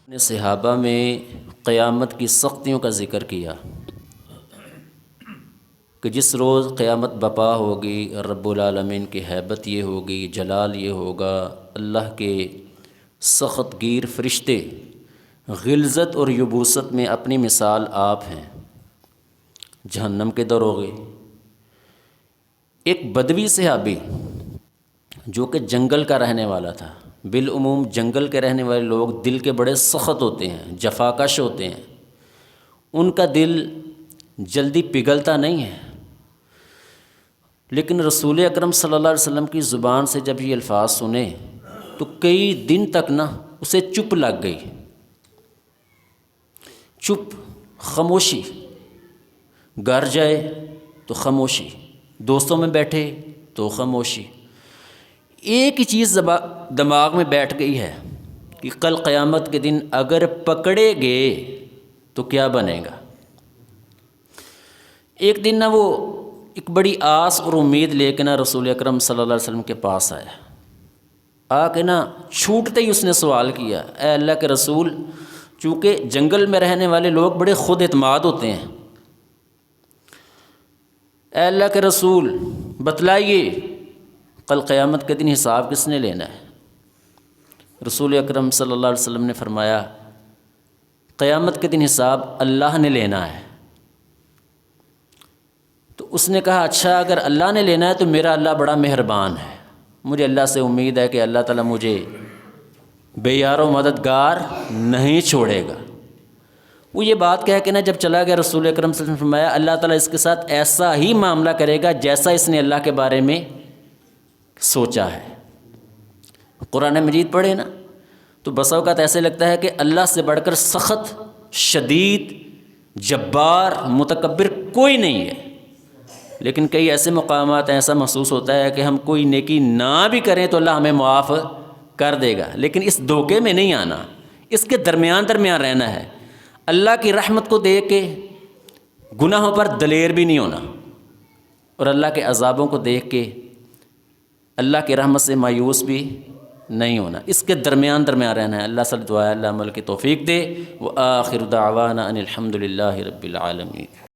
نے صحابہ میں قیامت کی سختیوں کا ذکر کیا کہ جس روز قیامت بپا ہوگی، رب العالمین کی ہیبت یہ ہوگی، جلال یہ ہوگا، اللہ کے سخت گیر فرشتے غلظت اور یبوست میں اپنی مثال آپ ہیں، جہنم کے دروغے۔ ایک بدوی صحابی جو کہ جنگل کا رہنے والا تھا، بالعموم جنگل کے رہنے والے لوگ دل کے بڑے سخت ہوتے ہیں، جفاکش ہوتے ہیں، ان کا دل جلدی پگھلتا نہیں ہے، لیکن رسول اکرم صلی اللہ علیہ وسلم کی زبان سے جب یہ الفاظ سنے تو کئی دن تک اسے چپ لگ گئی، چپ، خاموشی، گھر جائے تو خاموشی، دوستوں میں بیٹھے تو خاموشی۔ ایک ہی چیز دماغ میں بیٹھ گئی ہے کہ کل قیامت کے دن اگر پکڑے گئے تو کیا بنے گا۔ ایک دن وہ ایک بڑی آس اور امید لے کے رسول اکرم صلی اللہ علیہ وسلم کے پاس آیا، آ کے چھوٹتے ہی اس نے سوال کیا، اے اللہ کے رسول، چونکہ جنگل میں رہنے والے لوگ بڑے خود اعتماد ہوتے ہیں، اے اللہ کے رسول بتلائیے کل قیامت کے دن حساب کس نے لینا ہے؟ رسول اکرم صلی اللہ علیہ وسلم نے فرمایا، قیامت کے دن حساب اللہ نے لینا ہے۔ تو اس نے کہا، اچھا اگر اللہ نے لینا ہے تو میرا اللہ بڑا مہربان ہے، مجھے اللہ سے امید ہے کہ اللہ تعالیٰ مجھے بے یار و مددگار نہیں چھوڑے گا۔ وہ یہ بات کہہ کے جب چلا گیا، رسول اکرم صلی اللہ علیہ وسلم نے فرمایا، اللہ تعالیٰ اس کے ساتھ ایسا ہی معاملہ کرے گا جیسا اس نے اللہ کے بارے میں سوچا ہے۔ قرآن مجید پڑھے تو بسا اوقات ایسے لگتا ہے کہ اللہ سے بڑھ کر سخت، شدید، جبار، متکبر کوئی نہیں ہے، لیکن کئی ایسے مقامات ایسا محسوس ہوتا ہے کہ ہم کوئی نیکی نہ بھی کریں تو اللہ ہمیں معاف کر دے گا، لیکن اس دھوکے میں نہیں آنا، اس کے درمیان رہنا ہے۔ اللہ کی رحمت کو دیکھ کے گناہوں پر دلیر بھی نہیں ہونا، اور اللہ کے عذابوں کو دیکھ کے اللہ کی رحمت سے مایوس بھی نہیں ہونا، اس کے درمیان رہنا ہے۔ اللہ سے دعا ہے اللہ عمل کی توفیق دے۔ وآخر دعوانا ان الحمد للہ رب العالمین۔